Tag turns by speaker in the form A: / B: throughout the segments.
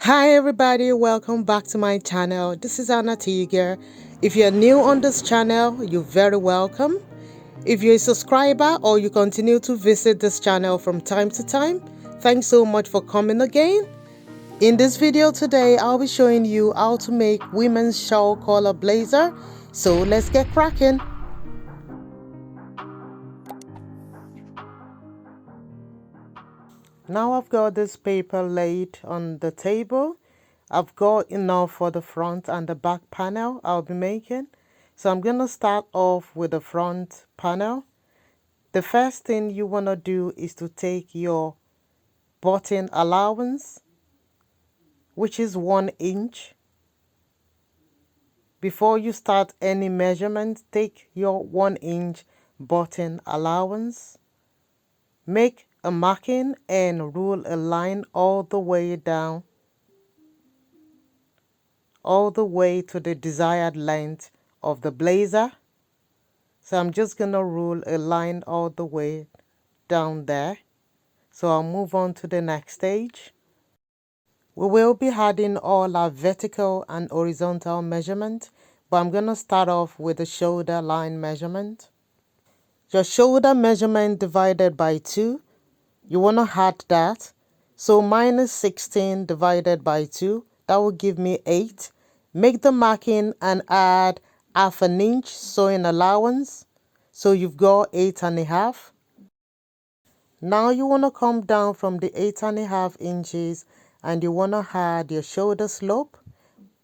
A: Hi everybody, welcome back to my channel. This is Tega. If you're new on this channel, you're very welcome. If you're a subscriber or you continue to visit this channel from time to time, thanks so much for coming again. In this video today, I'll be showing you how to make women's shawl collar blazer. So let's get cracking. Now I've got this paper laid on the table. I've got enough for the front and the back panel I'll be making. So I'm going to start off with the front panel. The first thing you want to do is to take your button allowance, which is 1 inch. Before you start any measurement, take your 1 inch button allowance. Make a marking and rule a line all the way down, all the way to the desired length of the blazer. So I'm just going to rule a line all the way down there. So I'll move on to the next stage. We will be adding all our vertical and horizontal measurement, but I'm going to start off with the shoulder line measurement. Your shoulder measurement divided by 2, you want to add that. So minus 16 divided by 2, that will give me 8. Make the marking and add half an inch sewing allowance. So you've got 8.5. Now you want to come down from the 8.5 inches and you want to add your shoulder slope.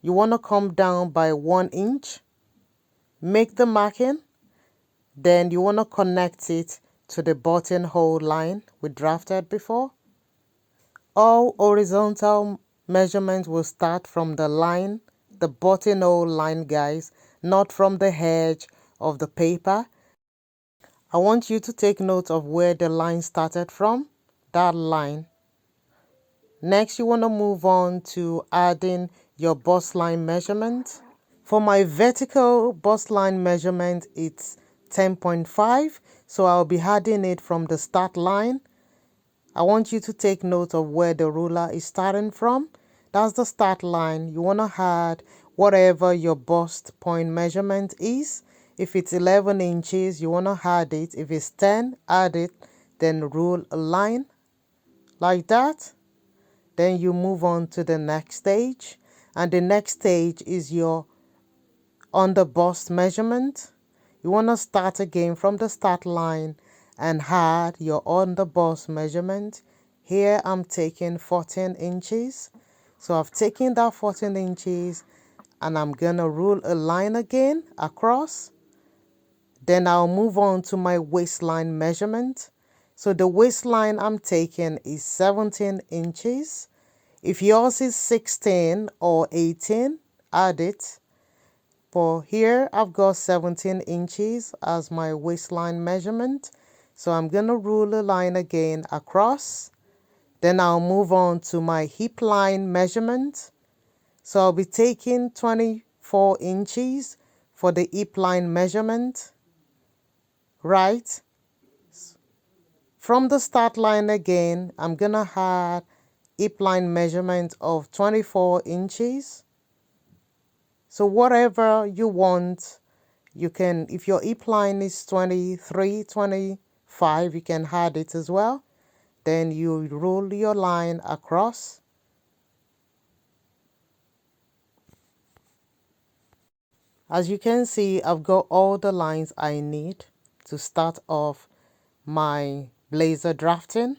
A: You want to come down by 1 inch. Make the marking. Then you want to connect it to the buttonhole line we drafted before. All horizontal measurements will start from the line, the buttonhole line, guys, not from the edge of the paper. I want you to take note of where the line started from, that line. Next, you want to move on to adding your bust line measurement. For my vertical bust line measurement, it's 10.5, so I'll be adding it from the start line. I want you to take note of where the ruler is starting from. That's the start line. You want to add whatever your bust point measurement is. If it's 11 inches, you want to add it. If it's 10, add it. Then rule a line like that. Then you move on to the next stage. And the next stage is your under bust measurement. You want to start again from the start line and add your under bust measurement. Here I'm taking 14 inches. So I've taken that 14 inches and I'm going to rule a line again across. Then I'll move on to my waistline measurement. So the waistline I'm taking is 17 inches. If yours is 16 or 18, add it. For here, I've got 17 inches as my waistline measurement. So I'm going to rule a line again across. Then I'll move on to my hip line measurement. So I'll be taking 24 inches for the hip line measurement. Right. From the start line again, I'm going to add hip line measurement of 24 inches. So whatever you want, you can, if your hip line is 23, 25, you can add it as well. Then you roll your line across. As you can see, I've got all the lines I need to start off my blazer drafting.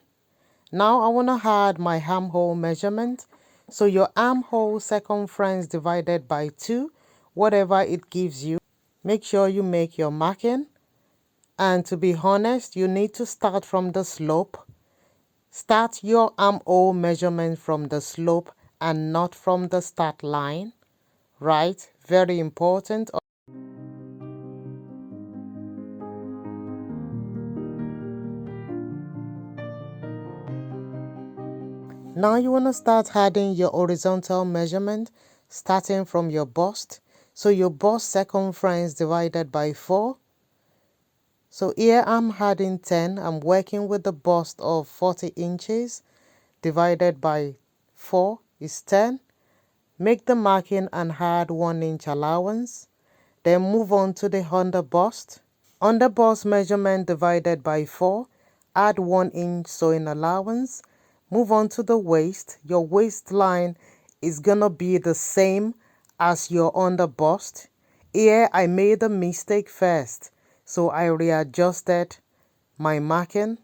A: Now I want to add my armhole measurement. So your armhole circumference divided by 2, whatever it gives you. Make sure you make your marking. And to be honest, you need to start from the slope. Start your armhole measurement from the slope and not from the start line. Right? Very important. Now you want to start adding your horizontal measurement starting from your bust. So your bust circumference divided by 4. So here I'm adding 10. I'm working with the bust of 40 inches divided by 4 is 10. Make the marking and add 1 inch allowance. Then move on to the under bust. Under bust measurement divided by 4. Add 1 inch sewing allowance. Move on to the waist. Your waistline is gonna be the same as your under bust. Here I made a mistake first, so I readjusted my marking.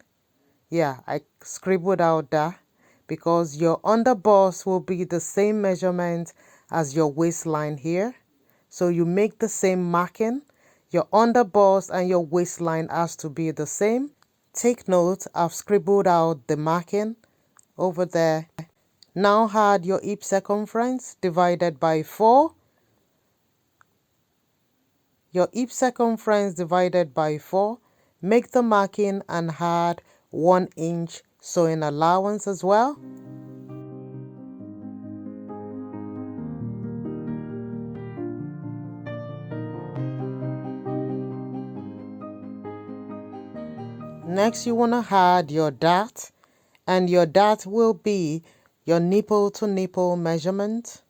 A: Yeah, I scribbled out that because your under bust will be the same measurement as your waistline here. So you make the same marking. Your under bust and your waistline has to be the same. Take note, I've scribbled out the marking over there. Now add your hip circumference divided by 4. Your hip circumference divided by 4. Make the marking and add 1 inch sewing allowance as well. Next, you want to add your dart, and your dart will be your nipple to nipple measurement.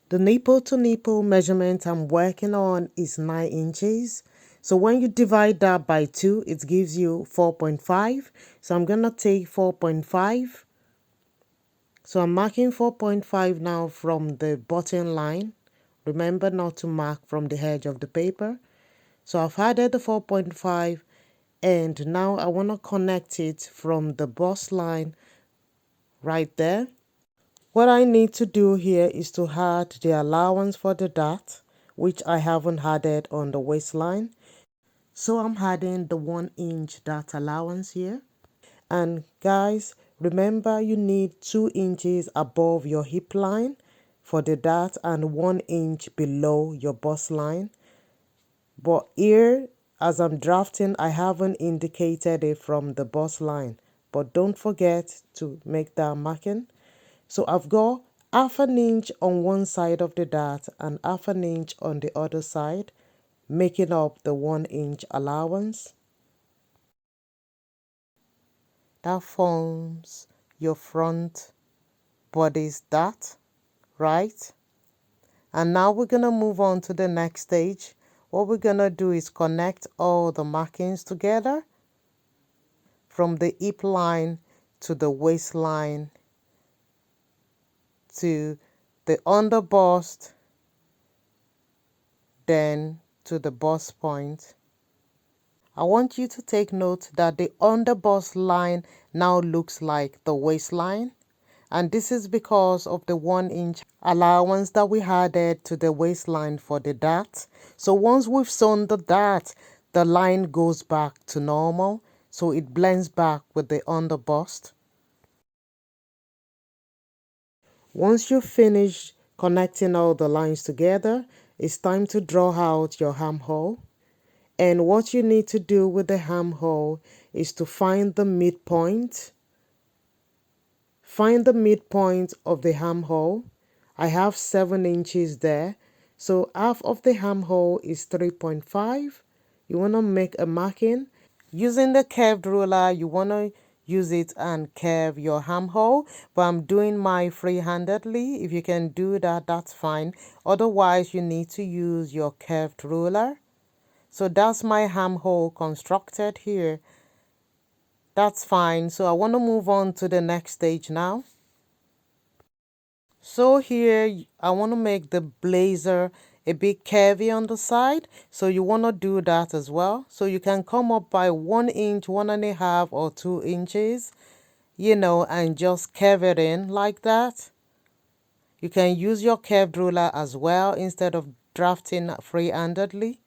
A: The nipple to nipple measurement I'm working on is 9 inches. So when you divide that by 2, it gives you 4.5. So I'm going to take 4.5. So I'm marking 4.5 now from the button line. Remember not to mark from the edge of the paper. So I've added the 4.5, and now I want to connect it from the bust line right there. What I need to do here is to add the allowance for the dart, which I haven't added on the waistline. So I'm adding the 1 inch dart allowance here. And guys, remember you need 2 inches above your hip line for the dart and 1 inch below your bust line. But here, as I'm drafting, I haven't indicated it from the bust line. But don't forget to make that marking. So I've got half an inch on one side of the dart and half an inch on the other side, making up the 1 inch allowance. That forms your front bodice dart, right? And now we're going to move on to the next stage. What we're going to do is connect all the markings together from the hip line to the waistline to the under bust, then to the bust point. I want you to take note that the under bust line now looks like the waistline. And this is because of the 1 inch allowance that we added to the waistline for the dart. So once we've sewn the dart, the line goes back to normal, so it blends back with the under bust. Once you've finished connecting all the lines together, it's time to draw out your armhole. And what you need to do with the armhole is to find the midpoint. Find the midpoint of the armhole. I have 7 inches there. So half of the armhole is 3.5. You want to make a marking. Using the curved ruler, you want to use it and curve your armhole. But I'm doing my free-handedly. If you can do that, that's fine. Otherwise, you need to use your curved ruler. So that's my armhole constructed here. That's fine. So I want to move on to the next stage now. So here I want to make the blazer a bit curvy on the side. So you want to do that as well. So you can come up by 1 inch, 1.5 or 2 inches, and just curve it in like that. You can use your curved ruler as well instead of drafting free-handedly.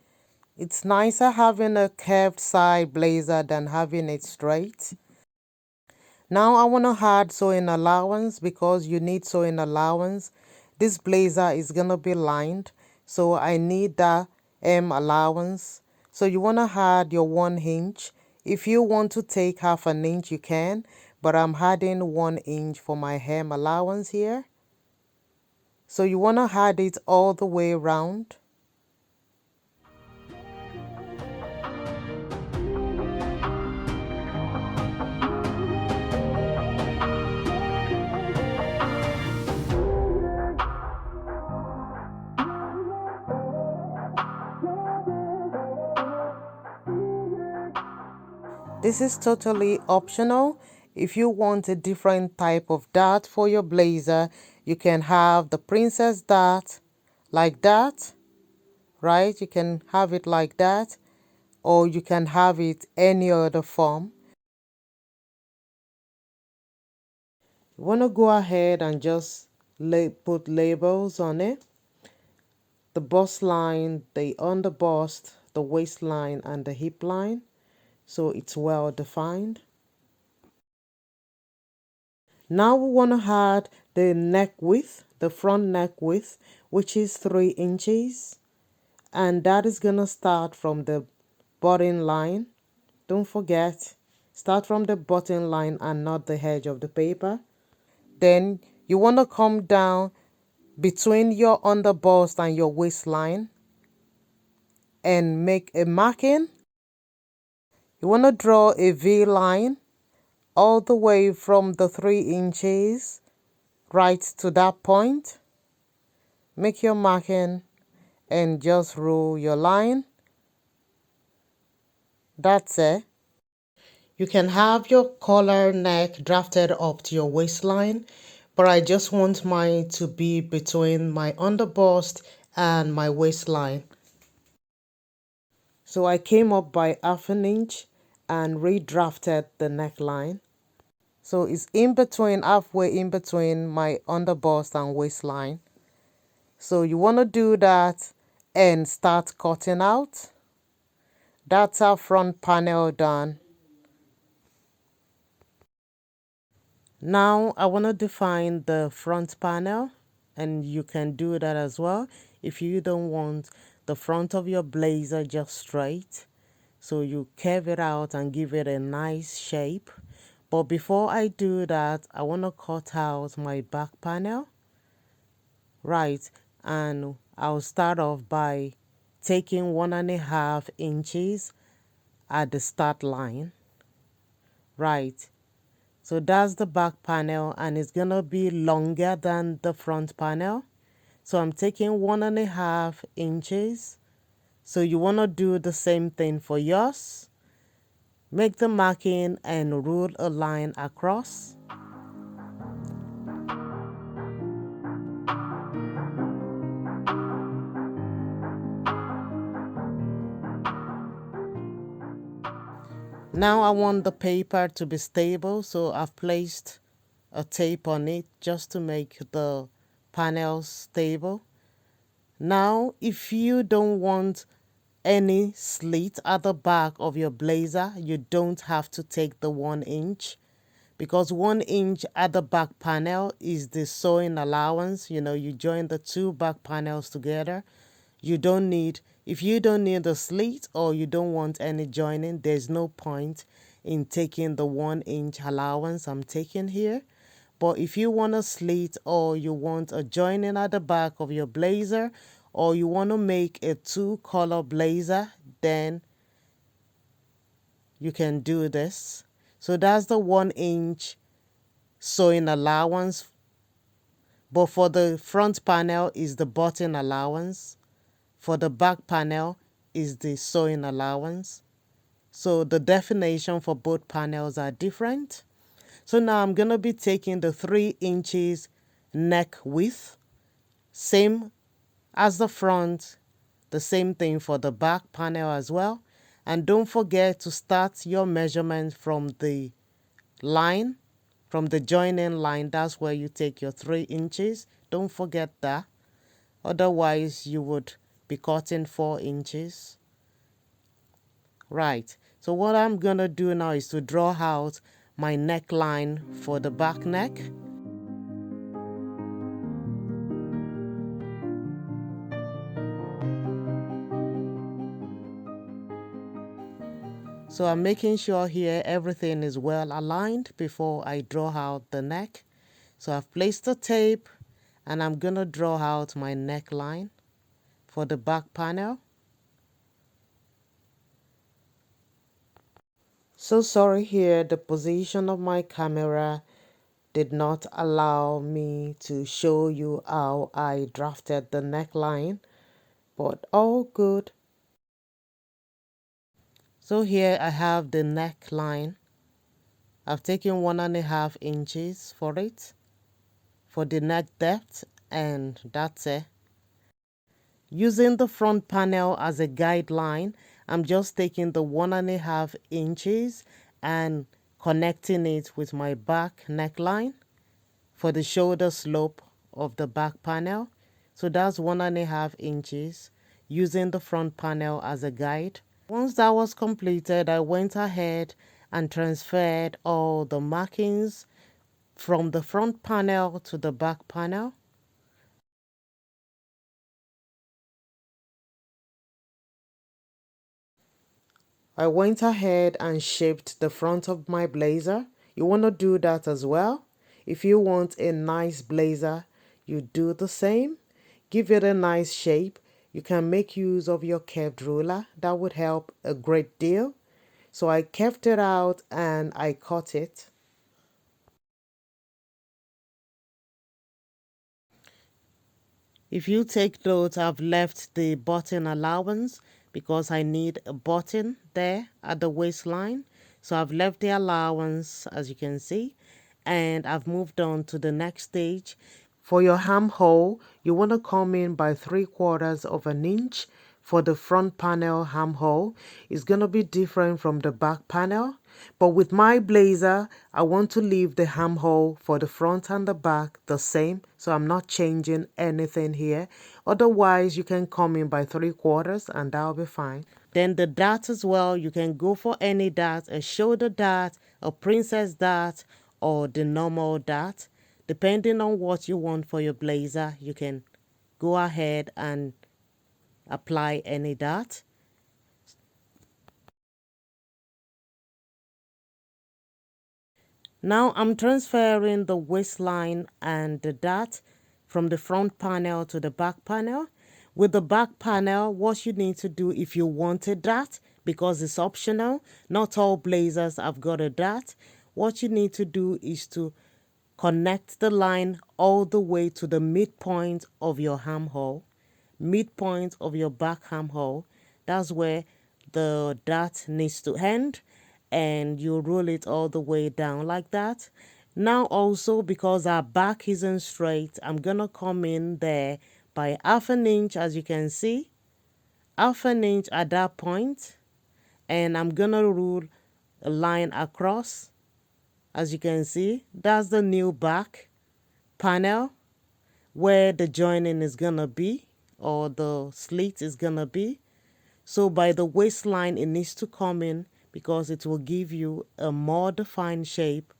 A: It's nicer having a curved side blazer than having it straight. Now I want to add sewing allowance because you need sewing allowance. This blazer is going to be lined, so I need that allowance. So you want to add your 1 inch. If you want to take half an inch, you can, but I'm adding 1 inch for my hem allowance here. So you want to add it all the way around. This is totally optional. If you want a different type of dart for your blazer, you can have the princess dart like that, right? You can have it like that, or you can have it any other form. You want to go ahead and just put labels on it. The bust line, the underbust, the waistline, and the hip line, so it's well defined. Now we want to add the neck width, the front neck width, which is 3 inches. And that is going to start from the button line. Don't forget, start from the button line and not the edge of the paper. Then you want to come down between your underbust and your waistline and make a marking. You want to draw a V line all the way from the 3 inches right to that point. Make your marking and just roll your line. That's it. You can have your collar neck drafted up to your waistline, but I just want mine to be between my underbust and my waistline. So I came up by ½ inch and redrafted the neckline. So it's in between, halfway in between my underbust and waistline. So you want to do that and start cutting out. That's our front panel done. Now I want to define the front panel, and you can do that as well if you don't want the front of your blazer just straight. So you curve it out and give it a nice shape. But before I do that, I want to cut out my back panel. Right, and I'll start off by taking 1½ inches at the start line. Right, so that's the back panel, and it's gonna be longer than the front panel. So I'm taking 1½ inches. So you wanna do the same thing for yours. Make the marking and rule a line across. Now I want the paper to be stable, so I've placed a tape on it just to make the panels stable. Now, if you don't want any slit at the back of your blazer, you don't have to take the 1 inch, because 1 inch at the back panel is the sewing allowance. You know, you join the 2 back panels together. You don't need, if you don't need the slit or you don't want any joining, there's no point in taking the 1 inch allowance I'm taking here. But if you want a slit or you want a joining at the back of your blazer, or you want to make a 2-color blazer, then you can do this. So that's the 1 inch sewing allowance. But for the front panel is the button allowance. For the back panel is the sewing allowance. So the definition for both panels are different. So now I'm going to be taking the 3 inches neck width, same as the front, the same thing for the back panel as well. And don't forget to start your measurement from the line, from the joining line. That's where you take your 3 inches. Don't forget that. Otherwise, you would be cutting 4 inches. Right. So what I'm going to do now is to draw out my neckline for the back neck. So I'm making sure here everything is well aligned before I draw out the neck. So I've placed the tape and I'm going to draw out my neckline for the back panel. So sorry here, the position of my camera did not allow me to show you how I drafted the neckline, but all good. So here I have the neckline. I've taken 1.5 inches for it, for the neck depth, and that's it. Using the front panel as a guideline, I'm just taking the 1.5 inches and connecting it with my back neckline for the shoulder slope of the back panel. So that's 1.5 inches using the front panel as a guide. Once that was completed, I went ahead and transferred all the markings from the front panel to the back panel. I went ahead and shaped the front of my blazer. You want to do that as well. If you want a nice blazer, you do the same. Give it a nice shape. You can make use of your curved ruler. That would help a great deal. So I kept it out and I cut it. If you take note, I've left the button allowance because I need a button there at the waistline. So I've left the allowance, as you can see, and I've moved on to the next stage. For your armhole, you want to come in by 3/4 of an inch. For the front panel armhole, it's going to be different from the back panel. But with my blazer, I want to leave the armhole for the front and the back the same. So I'm not changing anything here. Otherwise, you can come in by 3/4 and that'll be fine. Then the dart as well, you can go for any dart, a shoulder dart, a princess dart, or the normal dart. Depending on what you want for your blazer, you can go ahead and apply any dart. Now I'm transferring the waistline and the dart from the front panel to the back panel. With the back panel, what you need to do if you want a dart, because it's optional, not all blazers have got a dart, what you need to do is to connect the line all the way to the midpoint of your armhole, midpoint of your back armhole. That's where the dart needs to end, and you roll it all the way down like that. Now also, because our back isn't straight, I'm gonna come in there by 1/2 inch, as you can see, 1/2 inch at that point, and I'm gonna rule a line across. As you can see, that's the new back panel where the joining is gonna be, or the slit is gonna be. So by the waistline, it needs to come in because it will give you a more defined shape.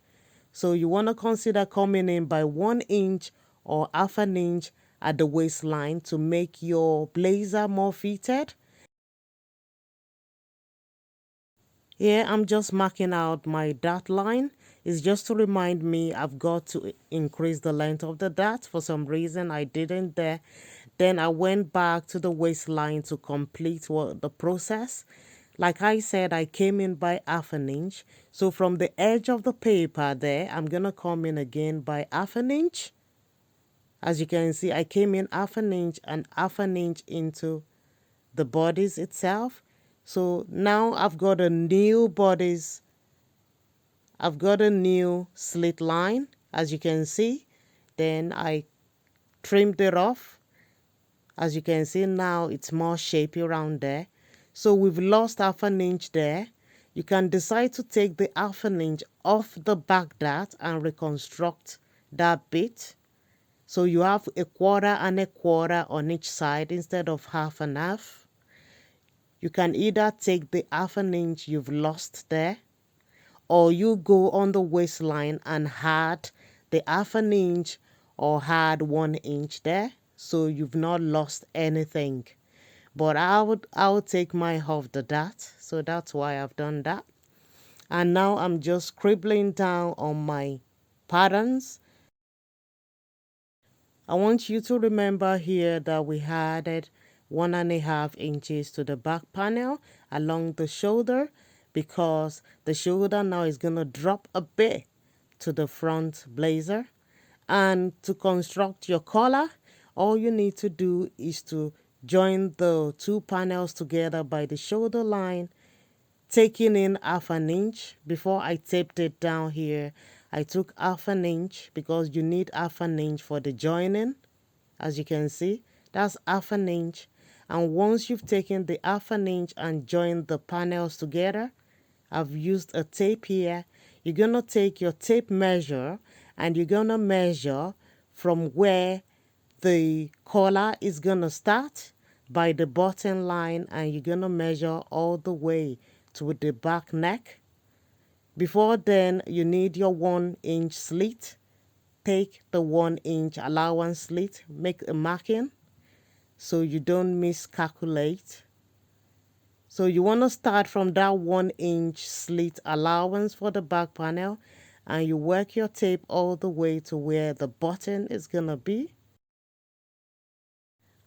A: So you want to consider coming in by 1 inch or 1/2 inch at the waistline to make your blazer more fitted. Here I'm just marking out my dart line. It's just to remind me I've got to increase the length of the dart. For some reason I didn't there. Then I went back to the waistline to complete the process. Like I said, I came in by 1/2 inch. So from the edge of the paper there, I'm going to come in again by 1/2 inch. As you can see, I came in 1/2 inch and 1/2 inch into the bodice itself. So now I've got a new bodice. I've got a new slit line, as you can see. Then I trimmed it off. As you can see now, it's more shapy around there. So we've lost 1/2 inch there. You can decide to take the 1/2 inch off the back dart and reconstruct that bit. So you have 1/4 and 1/4 on each side instead of 1/2 and 1/2. You can either take the 1/2 inch you've lost there, or you go on the waistline and add the 1/2 inch or add 1 inch there. So you've not lost anything. But I would take mine off the dart. So that's why I've done that. And now I'm just scribbling down on my patterns. I want you to remember here that we added 1.5 inches to the back panel along the shoulder, because the shoulder now is going to drop a bit to the front blazer. And to construct your collar, all you need to do is to join the two panels together by the shoulder line, taking in 1/2 inch. Before I taped it down here, I took 1/2 inch because you need 1/2 inch for the joining. As you can see, that's 1/2 inch. And once you've taken the 1/2 inch and joined the panels together, I've used a tape here. You're going to take your tape measure and you're going to measure from where the collar is going to start by the button line, and you're going to measure all the way to the back neck. Before then, you need your 1-inch slit. Take the 1-inch allowance slit, make a marking so you don't miscalculate. So you want to start from that 1-inch slit allowance for the back panel, and you work your tape all the way to where the button is going to be.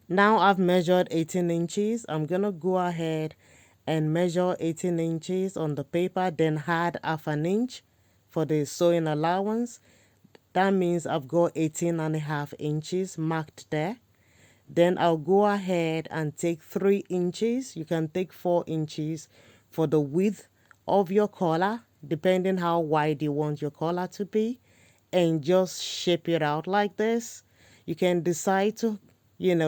A: Now I've measured 18 inches. I'm going to go ahead and measure 18 inches on the paper, then add 1/2 inch for the sewing allowance. That means I've got 18.5 inches marked there. Then I'll go ahead and take 3 inches. You can take 4 inches for the width of your collar, depending how wide you want your collar to be, and just shape it out like this. You can decide to,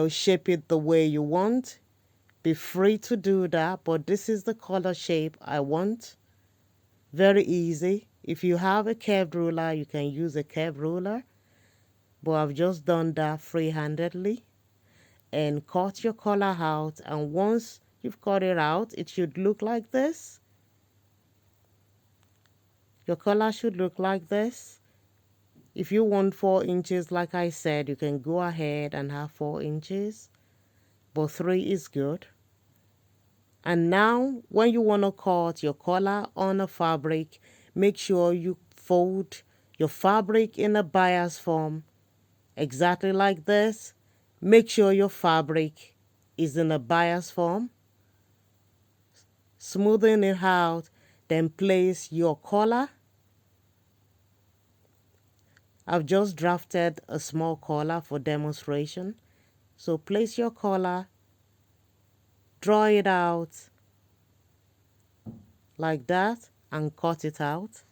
A: shape it the way you want. Be free to do that, but this is the collar shape I want. Very easy. If you have a curved ruler, you can use a curved ruler, but I've just done that free-handedly. And cut your collar out, and once you've cut it out, it should look like this. Your collar should look like this. If you want 4 inches, like I said, you can go ahead and have 4 inches, but 3 is good. And now when you want to cut your collar on a fabric, make sure you fold your fabric in a bias form exactly like this. Make sure your fabric is in a bias form. Smoothen it out, then place your collar. I've just drafted a small collar for demonstration. So place your collar, draw it out like that, and cut it out.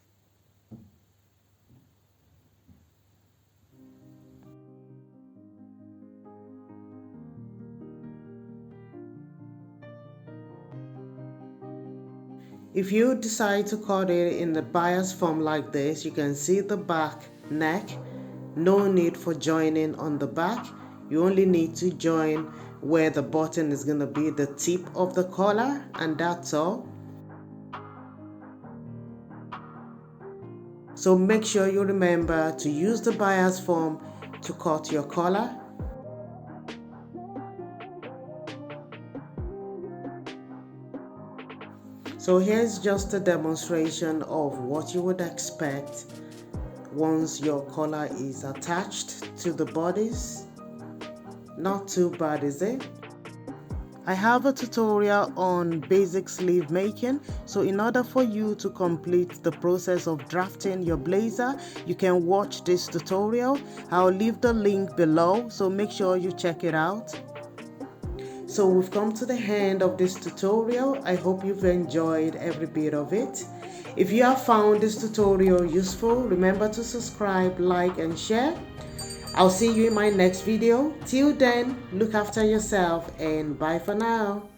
A: If you decide to cut it in the bias form like this, you can see the back neck. No need for joining on the back. You only need to join where the button is going to be the tip of the collar, and that's all. So make sure you remember to use the bias form to cut your collar. So here's just a demonstration of what you would expect once your collar is attached to the bodice. Not too bad, is it? I have a tutorial on basic sleeve making, so in order for you to complete the process of drafting your blazer, you can watch this tutorial. I'll leave the link below, so make sure you check it out. So we've come to the end of this tutorial. I hope you've enjoyed every bit of it. If you have found this tutorial useful, remember to subscribe, like, and share. I'll see you in my next video. Till then, look after yourself and bye for now.